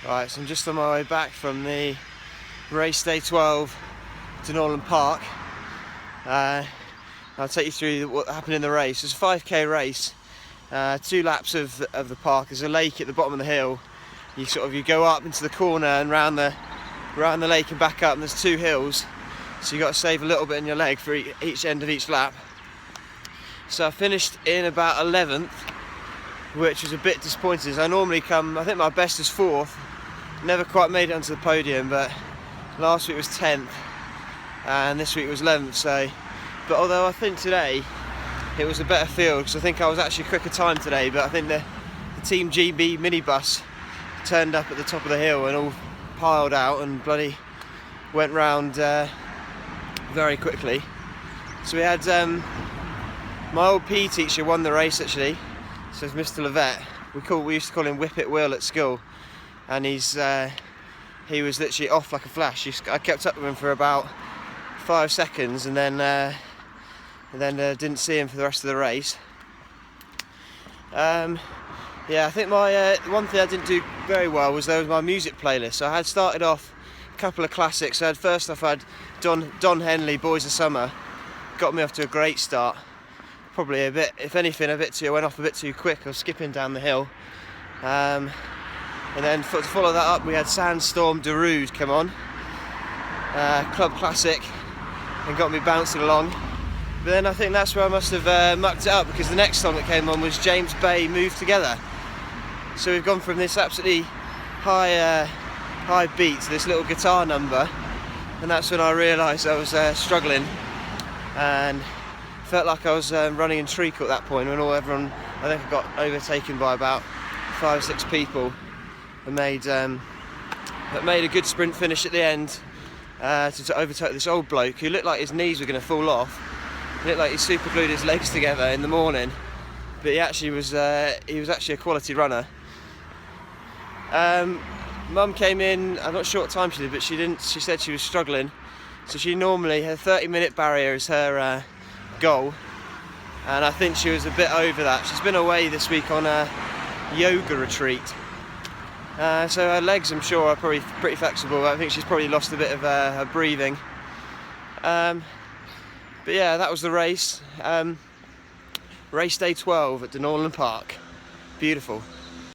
Right, so I'm just on my way back from the race day 12 to Norland Park. I'll take you through what happened in the race. It's a 5k race, 2 laps of the park. There's a lake at the bottom of the hill. You go up into the corner and round the lake and back up, and there's 2 hills. So you've got to save a little bit in your leg for each end of each lap. So I finished in about 11th, which was a bit disappointing. I normally come, I think my best is 4th. Never quite made it onto the podium, but last week was 10th and this week was 11th. But although I think today it was a better field, because I think I was actually a quicker time today, but I think the Team GB minibus turned up at the top of the hill and all piled out and bloody went round very quickly. So we had my old PE teacher won the race actually. So it's Mr. Levette. We used to call him Whip It Will at school, and he was literally off like a flash. I kept up with him for about 5 seconds, and then didn't see him for the rest of the race. Yeah, I think my one thing I didn't do very well was my music playlist. So I had started off a couple of classics. So first off I had Don Henley, Boys of Summer. Got me off to a great start. Probably a bit, if anything, I went off a bit too quick. I was skipping down the hill. And then to follow that up, we had Sandstorm Darude come on, club classic, and got me bouncing along. But then I think that's where I must have mucked it up, because the next song that came on was James Bay, Move Together. So we've gone from this absolutely high beat to this little guitar number, and that's when I realised I was struggling, and felt like I was running in treacle at that point, when everyone, I think I got overtaken by about 5 or 6 people, and made a good sprint finish at the end to overtake this old bloke who looked like his knees were going to fall off. He looked like he super glued his legs together in the morning, but he was actually a quality runner. Mum came in, I'm not sure what time she did, but she said she was struggling. So she normally, her 30-minute barrier is her goal, and I think she was a bit over that. She's been away this week on a yoga retreat, so her legs, I'm sure, are probably pretty flexible. I think she's probably lost a bit of her breathing. But yeah, that was the race. Race day 12 at Norland Park. Beautiful.